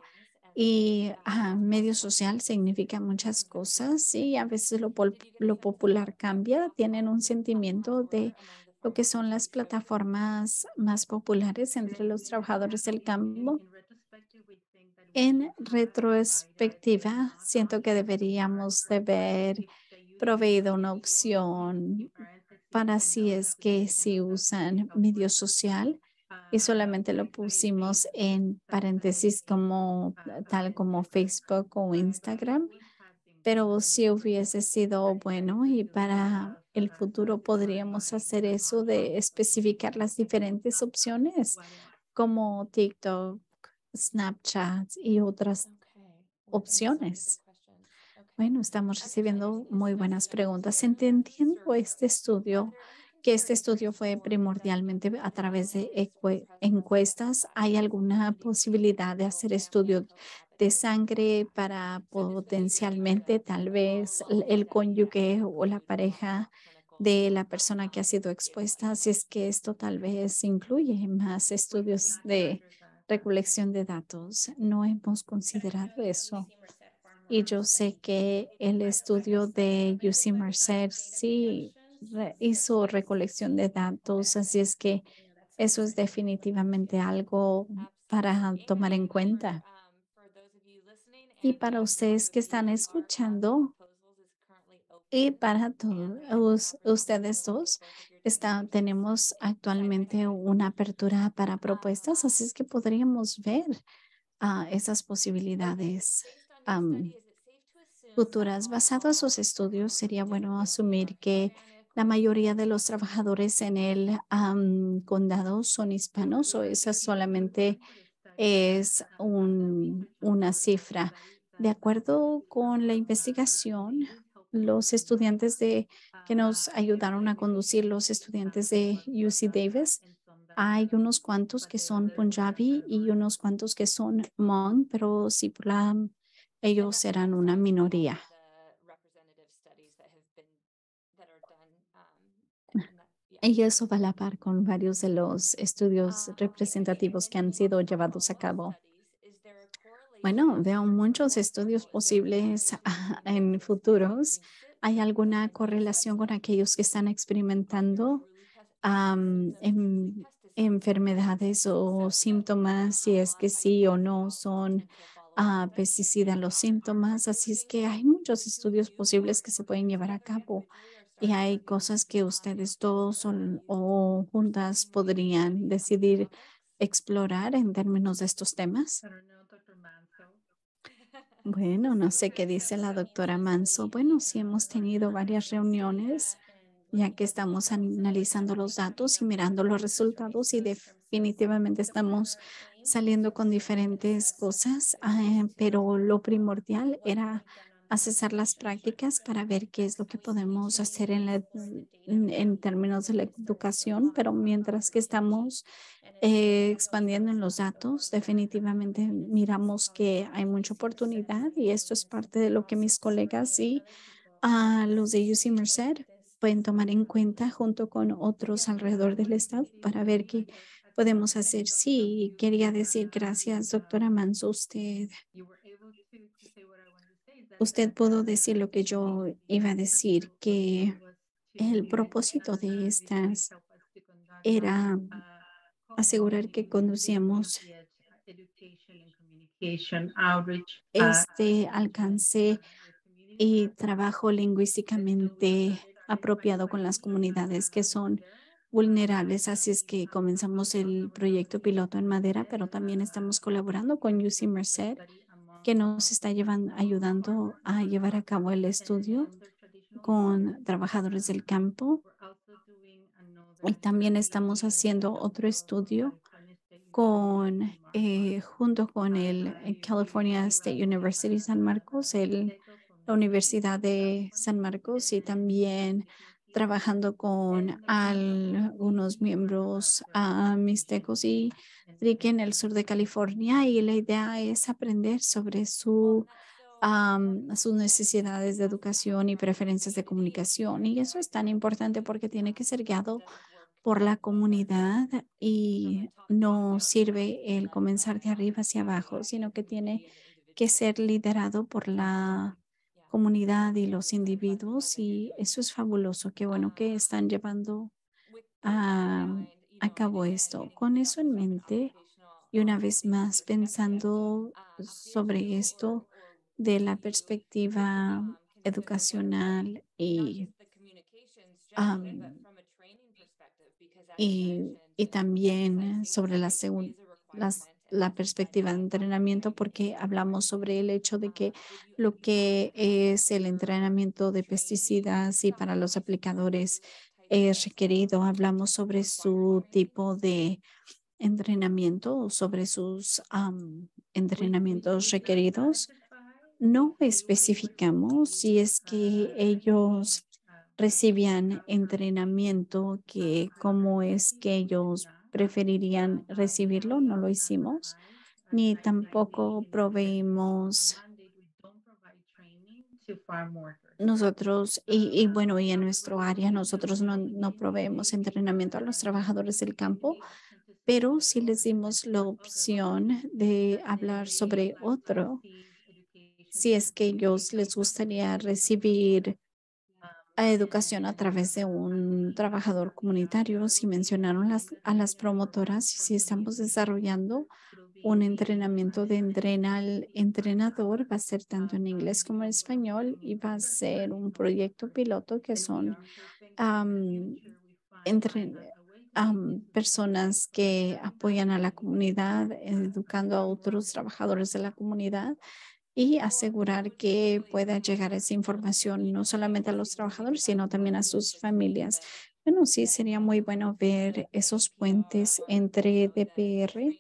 Speaker 2: y medio social significa muchas cosas y a veces lo popular cambia. Tienen un sentimiento de lo que son las plataformas más populares entre los trabajadores del campo. En retrospectiva, siento que deberíamos de haber proveído una opción para si es que si usan medio social y solamente lo pusimos en paréntesis como tal como Facebook o Instagram, pero si hubiese sido bueno y para el futuro podríamos hacer eso de especificar las diferentes opciones como TikTok, Snapchat y otras
Speaker 1: Okay, well, thanks. Those are good
Speaker 2: opciones.
Speaker 1: questions. Okay.
Speaker 2: Bueno, estamos
Speaker 1: Excellent.
Speaker 2: recibiendo
Speaker 1: In the
Speaker 2: muy
Speaker 1: study
Speaker 2: buenas
Speaker 1: that was
Speaker 2: preguntas.
Speaker 1: conducted through a
Speaker 2: Entiendo este
Speaker 1: survey, are
Speaker 2: estudio,
Speaker 1: there any
Speaker 2: que este
Speaker 1: concerns
Speaker 2: estudio fue
Speaker 1: or concerns
Speaker 2: primordialmente a
Speaker 1: about
Speaker 2: través de
Speaker 1: analysis or presence
Speaker 2: encuestas.
Speaker 1: of
Speaker 2: ¿Hay alguna
Speaker 1: comorbidities in
Speaker 2: posibilidad de
Speaker 1: medical,
Speaker 2: hacer
Speaker 1: family, and
Speaker 2: estudio de
Speaker 1: cohabiting
Speaker 2: sangre para
Speaker 1: So this would be based on
Speaker 2: potencialmente
Speaker 1: a
Speaker 2: tal vez
Speaker 1: follow-up
Speaker 2: el
Speaker 1: study that
Speaker 2: cónyuge
Speaker 1: would
Speaker 2: o la
Speaker 1: include
Speaker 2: pareja
Speaker 1: follow-up clinical
Speaker 2: de la persona que ha sido expuesta? Si es que esto tal vez incluye más estudios de recolección de datos. No hemos considerado eso. Y yo sé que el estudio de UC Merced sí hizo recolección de datos, así es que eso es definitivamente algo para
Speaker 1: absolutely.
Speaker 2: tomar en
Speaker 1: And
Speaker 2: cuenta.
Speaker 1: for those of you listening
Speaker 2: Y
Speaker 1: and
Speaker 2: para
Speaker 1: those
Speaker 2: ustedes que
Speaker 1: of
Speaker 2: están
Speaker 1: you, our
Speaker 2: escuchando
Speaker 1: proposals is currently
Speaker 2: y
Speaker 1: open.
Speaker 2: para
Speaker 1: And I'd like to
Speaker 2: todos
Speaker 1: offer the
Speaker 2: ustedes
Speaker 1: opportunity
Speaker 2: dos,
Speaker 1: if both of your teams would just
Speaker 2: tenemos
Speaker 1: chime in
Speaker 2: actualmente
Speaker 1: here.
Speaker 2: una apertura para propuestas, así es que podríamos ver esas
Speaker 1: Okay,
Speaker 2: posibilidades.
Speaker 1: based on your study, is it safe to assume that
Speaker 2: Futuras. Basado en
Speaker 1: all
Speaker 2: sus estudios, sería bueno
Speaker 1: disability are
Speaker 2: asumir que
Speaker 1: Hispanic
Speaker 2: la
Speaker 1: or
Speaker 2: mayoría de los
Speaker 1: Latino?
Speaker 2: trabajadores en el condado son hispanos o esa solamente es una cifra. De acuerdo con la investigación, los estudiantes que nos ayudaron a conducir, los estudiantes de UC Davis, hay unos cuantos que son Punjabi y unos cuantos que son Hmong, pero sí,
Speaker 1: And
Speaker 2: ellos
Speaker 1: that
Speaker 2: eran una
Speaker 1: coincides with all
Speaker 2: minoría.
Speaker 1: of the representative studies that are done. And that, yeah.
Speaker 2: Y eso va a la par con varios de los estudios
Speaker 1: Okay, I see. And
Speaker 2: representativos
Speaker 1: then
Speaker 2: que han
Speaker 1: for
Speaker 2: sido llevados a
Speaker 1: follow-up
Speaker 2: cabo.
Speaker 1: studies, is there a
Speaker 2: Bueno,
Speaker 1: correlation
Speaker 2: veo
Speaker 1: or
Speaker 2: muchos
Speaker 1: example? For
Speaker 2: estudios
Speaker 1: example, is there a
Speaker 2: posibles
Speaker 1: correlation between
Speaker 2: en
Speaker 1: those students
Speaker 2: futuros.
Speaker 1: who sit
Speaker 2: ¿Hay
Speaker 1: with
Speaker 2: alguna
Speaker 1: and use
Speaker 2: correlación con
Speaker 1: websites
Speaker 2: aquellos que están
Speaker 1: are there
Speaker 2: experimentando
Speaker 1: truly symptoms, truly pesticides that are
Speaker 2: enfermedades
Speaker 1: present?
Speaker 2: o síntomas? Si es que
Speaker 1: I
Speaker 2: sí
Speaker 1: think
Speaker 2: o no
Speaker 1: about
Speaker 2: son
Speaker 1: potential follow-up studies
Speaker 2: pesticidas los
Speaker 1: are
Speaker 2: síntomas.
Speaker 1: there
Speaker 2: Así es
Speaker 1: things
Speaker 2: que
Speaker 1: that
Speaker 2: hay muchos
Speaker 1: you two
Speaker 2: estudios
Speaker 1: do or
Speaker 2: posibles que se
Speaker 1: your
Speaker 2: pueden
Speaker 1: teams
Speaker 2: llevar a
Speaker 1: either
Speaker 2: cabo.
Speaker 1: individually or
Speaker 2: Y
Speaker 1: started
Speaker 2: hay
Speaker 1: working
Speaker 2: cosas que ustedes dos
Speaker 1: together
Speaker 2: o juntas
Speaker 1: using research
Speaker 2: podrían
Speaker 1: studies on these
Speaker 2: decidir
Speaker 1: topics?
Speaker 2: explorar en términos de estos temas. Bueno, no sé qué dice la doctora Manso. Bueno, sí hemos tenido varias reuniones ya que estamos analizando los datos y mirando los resultados y definitivamente estamos saliendo con diferentes cosas, pero lo primordial era accesar las prácticas para ver qué es lo que podemos hacer en términos de la educación, pero mientras que estamos expandiendo en los datos, definitivamente miramos que hay mucha oportunidad y esto es parte de lo que mis colegas y a los de UC Merced pueden tomar en cuenta junto con otros alrededor del estado para ver qué podemos hacer. Sí, quería decir gracias, doctora Manso. Usted pudo decir lo que yo iba a decir, que el propósito de estas era asegurar que conducíamos este alcance y trabajo lingüísticamente apropiado con las comunidades que son vulnerables. Así es que comenzamos el proyecto piloto en madera, pero también estamos colaborando con UC Merced, que nos está ayudando a llevar a cabo el estudio con trabajadores del campo. Y también estamos haciendo otro estudio junto con el California State University San Marcos, la Universidad de San Marcos, y también trabajando con algunos miembros mixtecos y triqui en el sur de California. Y la idea es aprender sobre sus necesidades de educación y preferencias de comunicación. Y eso es tan importante porque tiene que ser guiado por la comunidad y no sirve el comenzar de arriba hacia abajo, sino que tiene que ser liderado por la comunidad y los individuos, y eso es fabuloso. Qué bueno que están llevando a, a cabo esto. Con eso en mente, y una vez más pensando sobre esto de la perspectiva educacional am, y también sobre la perspectiva de entrenamiento, porque hablamos sobre el hecho de que lo que es el entrenamiento de pesticidas y para los aplicadores es requerido. Hablamos sobre su tipo de entrenamiento o sobre sus entrenamientos requeridos. No especificamos si es que ellos recibían entrenamiento, que cómo es que ellos preferirían recibirlo. No lo hicimos, ni tampoco proveímos nosotros, y bueno, y en nuestro área nosotros no proveemos entrenamiento a los trabajadores del campo, pero sí les dimos la opción de hablar sobre otro, si es que ellos les gustaría recibir a educación a través de un trabajador comunitario. Si mencionaron a las promotoras, y si estamos desarrollando un entrenamiento de al entrenador, va a ser tanto en inglés como en español, y va a ser un proyecto piloto que son am, entre, personas que apoyan a la comunidad, educando a otros trabajadores de la comunidad, y asegurar que pueda llegar esa información no solamente a los trabajadores, sino también a sus familias. Bueno, sí, sería muy bueno ver esos puentes entre DPR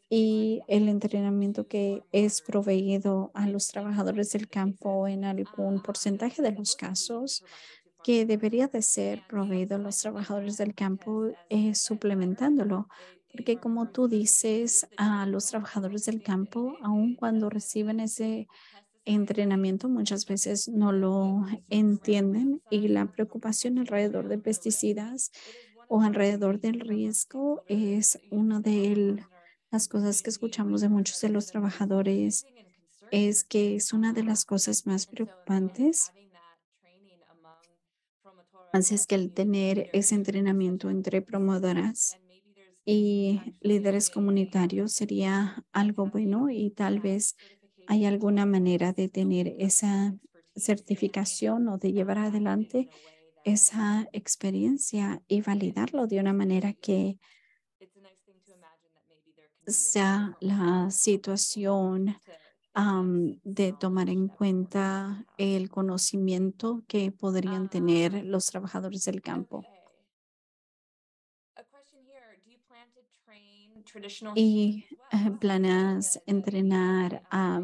Speaker 2: y el entrenamiento que es proveído a los trabajadores del campo en algún porcentaje de los casos, que debería de ser proveído a los trabajadores del campo, suplementándolo. Porque como tú dices, a los trabajadores del campo, aun cuando reciben ese entrenamiento, muchas veces no lo entienden, y la preocupación alrededor de pesticidas o alrededor del riesgo es una de las cosas que escuchamos de muchos de los trabajadores, es que es una de las cosas más preocupantes. Así es que el tener ese entrenamiento entre promotoras y líderes comunitarios sería algo bueno, y tal vez hay alguna manera de tener esa certificación o de llevar adelante esa experiencia y validarlo de una manera que sea la situación, de tomar en cuenta el conocimiento que podrían tener los trabajadores del campo. Y planeas entrenar a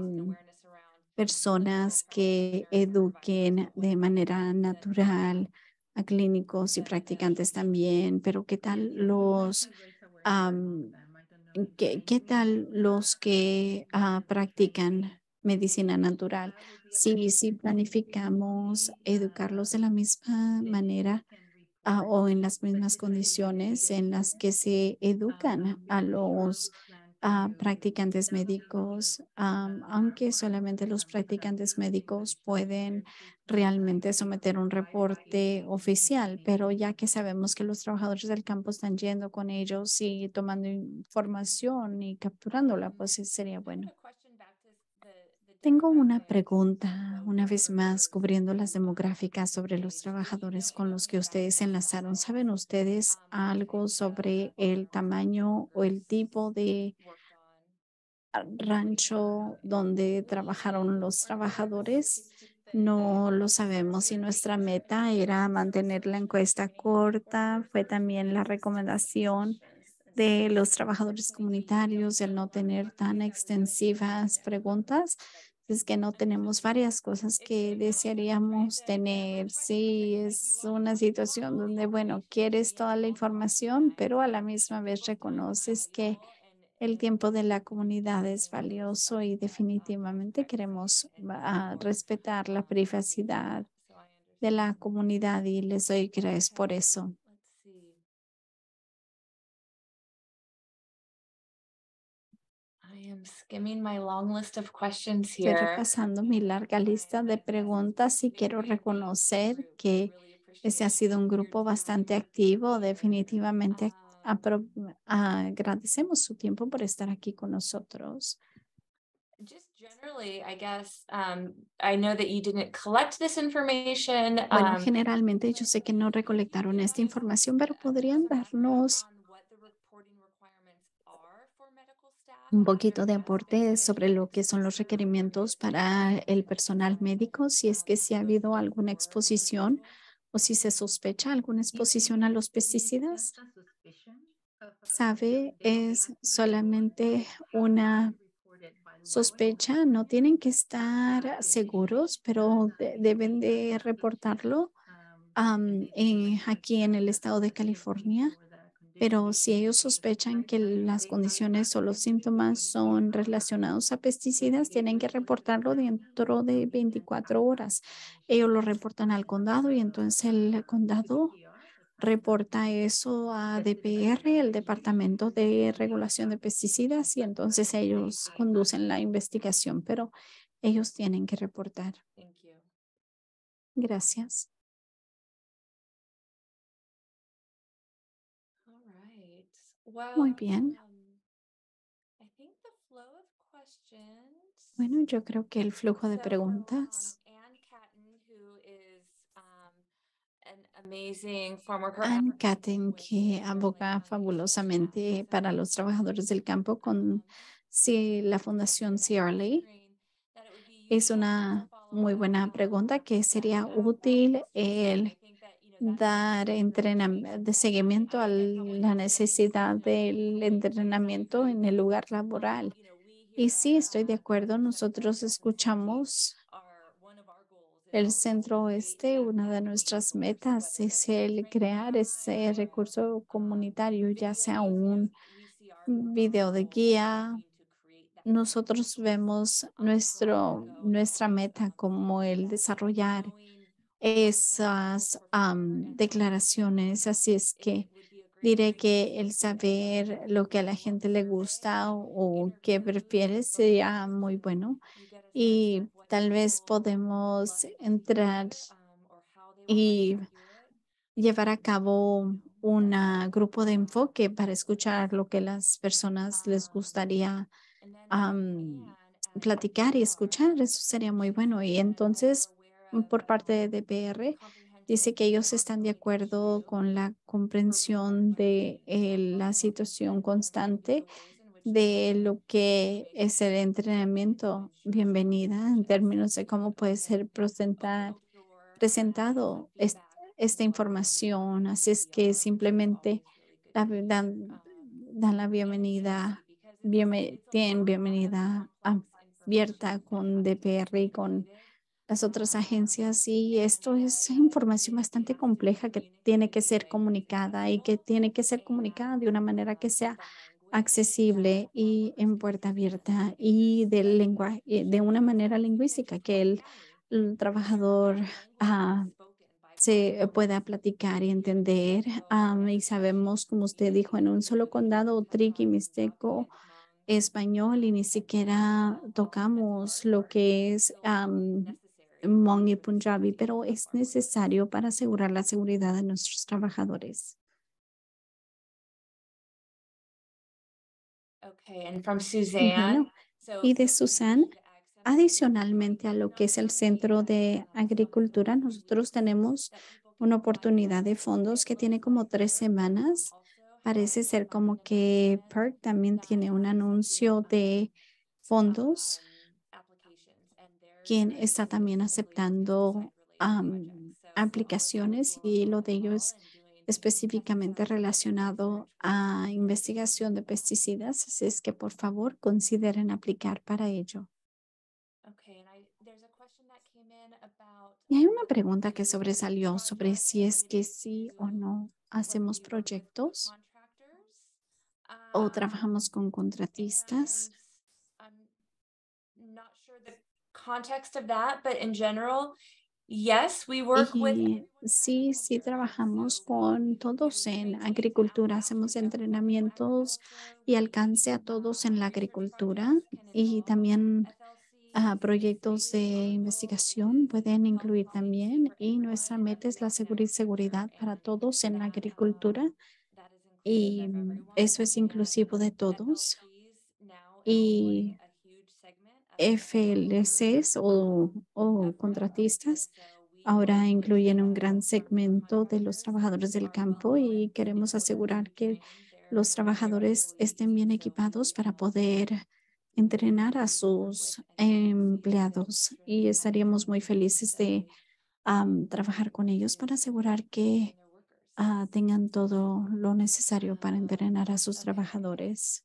Speaker 2: personas que eduquen de manera natural a clínicos y practicantes también, pero am, ¿qué tal los que practican medicina natural. Si planificamos educarlos de la misma manera o en las mismas condiciones en las que se educan a los practicantes médicos, aunque solamente los practicantes médicos pueden realmente someter un reporte oficial, pero ya que sabemos que los trabajadores del campo están yendo con ellos y tomando información y capturándola, pues sería bueno. Tengo una pregunta, una vez más, cubriendo las demográficas sobre los trabajadores con los que ustedes se enlazaron. ¿Saben ustedes algo sobre el tamaño o el tipo de rancho donde trabajaron los trabajadores? No lo sabemos y nuestra meta era mantener la encuesta corta. Fue también la recomendación de los trabajadores comunitarios, el no tener tan extensivas preguntas. Es que no tenemos varias cosas que desearíamos tener. Sí, es una situación donde, bueno, quieres toda la información, pero a la misma vez reconoces que el tiempo de la comunidad es valioso y definitivamente queremos respetar la privacidad de la comunidad y les doy gracias por eso.
Speaker 1: I am skimming my long list of questions
Speaker 2: Estoy
Speaker 1: here.
Speaker 2: repasando mi larga lista de preguntas y quiero reconocer que ese ha sido un grupo bastante activo. Definitivamente agradecemos su tiempo por estar aquí con nosotros.
Speaker 1: Just generally, I guess, I know that you didn't collect this information.
Speaker 2: Bueno, generalmente yo sé que no recolectaron esta información, pero podrían darnos un poquito de aporte sobre lo que son los requerimientos para el personal médico, si es que sí ha habido alguna exposición o si se sospecha alguna exposición a los pesticidas. Sabe, es solamente una sospecha, no tienen que estar seguros, pero deben de reportarlo aquí en el estado de California. Pero si ellos sospechan que las condiciones o los síntomas son relacionados a pesticidas, tienen que reportarlo dentro de 24 horas. Ellos lo reportan al condado y entonces el condado reporta eso a DPR, el Departamento de Regulación de Pesticidas, y entonces ellos conducen la investigación, pero ellos tienen que reportar.
Speaker 1: Thank you.
Speaker 2: Gracias.
Speaker 1: All right. Well,
Speaker 2: Muy bien.
Speaker 1: I think the flow of questions.
Speaker 2: Bueno, yo creo que el flujo de
Speaker 1: So,
Speaker 2: preguntas.
Speaker 1: Ann Catton, who is an amazing farm worker
Speaker 2: Ann
Speaker 1: advocate
Speaker 2: Catton,
Speaker 1: with
Speaker 2: que
Speaker 1: the
Speaker 2: aboga
Speaker 1: Fairland
Speaker 2: fabulosamente
Speaker 1: Foundation.
Speaker 2: para los trabajadores del campo con la Fundación CRLA.
Speaker 1: That it would be
Speaker 2: Es
Speaker 1: useful to
Speaker 2: una
Speaker 1: follow
Speaker 2: muy
Speaker 1: up
Speaker 2: buena pregunta que sería útil el dar entrenamiento de seguimiento a la necesidad del entrenamiento en el lugar laboral. Y sí, estoy de acuerdo. Nosotros escuchamos el centro oeste. Una de nuestras metas es el crear ese recurso comunitario, ya sea un video de guía. Nosotros vemos nuestra meta como el desarrollar esas declaraciones. Así es que diré que el saber lo que a la gente le gusta o qué prefiere sería muy bueno. Y tal vez podemos entrar y llevar a cabo un grupo de enfoque para escuchar lo que las personas les gustaría platicar y escuchar. Eso sería muy bueno. Y entonces, por parte de DPR, dice que ellos están de acuerdo con la comprensión de la situación constante de lo que es el entrenamiento. Bienvenida en términos de cómo puede ser presentado esta información. Así es que simplemente dan la bienvenida, tienen bienvenida abierta con DPR y con las otras agencias. Y esto es información bastante compleja que tiene que ser comunicada y que tiene que ser comunicada de una manera que sea accesible y en puerta abierta y del lenguaje, de una manera lingüística que el trabajador se pueda platicar y entender. Y sabemos, como usted dijo, en un solo condado, Triqui, Mixteco, español, y ni siquiera tocamos lo que es Hmong y Punjabi, pero es necesario para asegurar la seguridad de nuestros trabajadores.
Speaker 1: Okay, and from Suzanne.
Speaker 2: Bueno, y de Susan, adicionalmente a lo que es el Centro de Agricultura, nosotros tenemos una oportunidad de fondos que tiene como 3 semanas. Parece ser como que PERC también tiene un anuncio de fondos, quien está también aceptando aplicaciones, y lo de ellos específicamente relacionado a investigación de pesticidas. Así es que por favor consideren aplicar para ello. Y hay una pregunta que sobresalió sobre si es que sí o no hacemos proyectos o trabajamos con contratistas.
Speaker 1: Not sure the context of that, but in general, yes, we work with.
Speaker 2: Y sí trabajamos con todos en agricultura, hacemos entrenamientos y alcance a todos en la agricultura, y también proyectos de investigación pueden incluir también, y nuestra meta es la seguridad para todos en la agricultura, y eso es inclusivo de todos. Y FLCs o contratistas ahora incluyen un gran segmento de los trabajadores del campo, y queremos asegurar que los trabajadores estén bien equipados para poder entrenar a sus empleados, y estaríamos muy felices de trabajar con ellos para asegurar que tengan todo lo necesario para entrenar a sus trabajadores.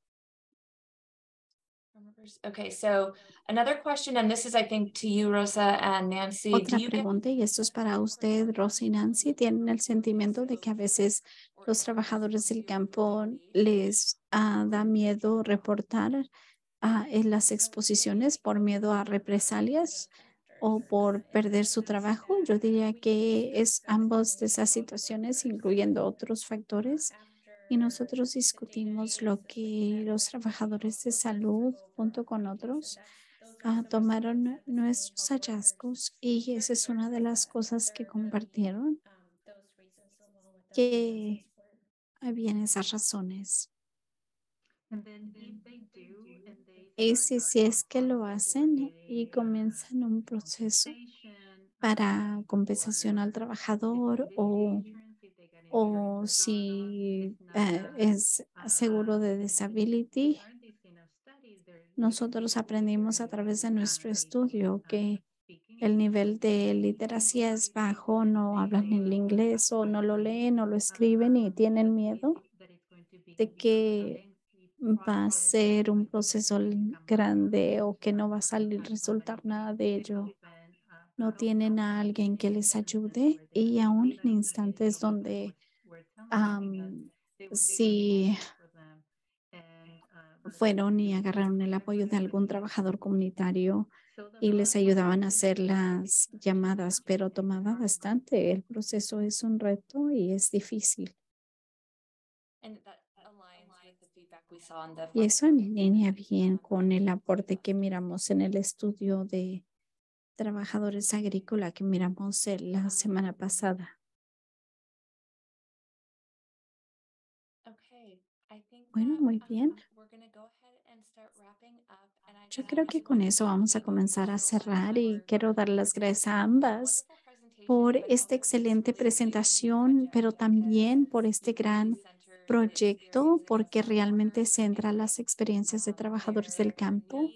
Speaker 1: Okay, so another question, and this is, I think, to you, Rosa and Nancy.
Speaker 2: Otra pregunta, y esto es para usted, Rosy y Nancy. ¿Tienen el sentimiento de que a veces los trabajadores del campo les da miedo reportar en las exposiciones por miedo a represalias o por perder su trabajo? Yo diría que es ambos de esas situaciones, incluyendo otros factores. Y nosotros discutimos lo que los trabajadores de salud, junto con otros, tomaron nuestros hallazgos, y esa es una de las cosas que compartieron, que habían esas razones. Y si es que lo hacen y comienzan un proceso para compensación al trabajador, o si es seguro de disability, nosotros aprendimos a través de nuestro estudio que el nivel de literacia es bajo, no hablan el inglés o no lo leen o lo escriben, y tienen miedo de que va a ser un proceso grande o que no va a salir resultar nada de ello. No tienen a alguien que les ayude, y aún en instantes donde si fueron y agarraron el apoyo de algún trabajador comunitario y les ayudaban a hacer las llamadas, pero tomaba bastante. El proceso es un reto y es difícil. Y eso en línea bien con el aporte que miramos en el estudio de trabajadores agrícola que miramos la semana pasada. Bueno, muy bien. Yo creo que con eso vamos a comenzar a cerrar, y quiero dar las gracias a ambas por esta excelente presentación, pero también por este gran proyecto, porque realmente centra las experiencias de trabajadores del campo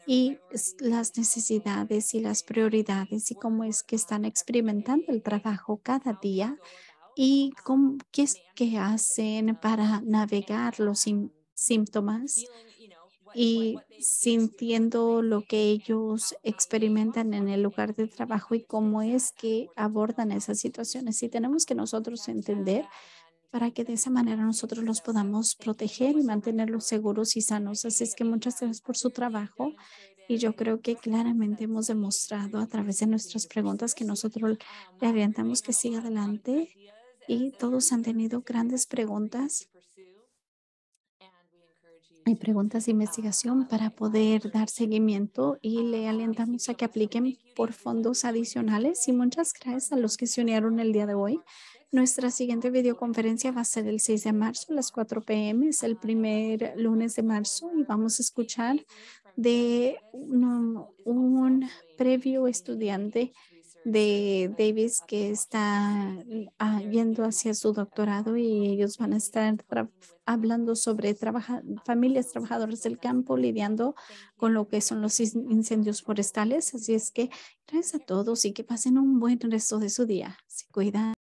Speaker 2: y las necesidades y las prioridades, y cómo es que están experimentando el trabajo cada día, y qué es que hacen para navegar los síntomas y sintiendo lo que ellos experimentan en el lugar de trabajo, y cómo es que abordan esas situaciones. Y tenemos que nosotros entender para que de esa manera nosotros los podamos proteger y mantenerlos seguros y sanos. Así es que muchas gracias por su trabajo. Y yo creo que claramente hemos demostrado a través de nuestras preguntas que nosotros le orientamos que siga adelante y todos han tenido grandes preguntas. Hay preguntas de investigación para poder dar seguimiento y le alentamos a que apliquen por fondos adicionales y muchas gracias a los que se unieron el día de hoy. Nuestra siguiente videoconferencia va a ser el 6 de marzo a las 4 p.m. Es el primer lunes de marzo y vamos a escuchar de un previo estudiante de Davis que está yendo hacia su doctorado y ellos van a estar hablando sobre familias trabajadoras del campo lidiando con lo que son los incendios forestales. Así es que gracias a todos y que pasen un buen resto de su día. Se cuidan.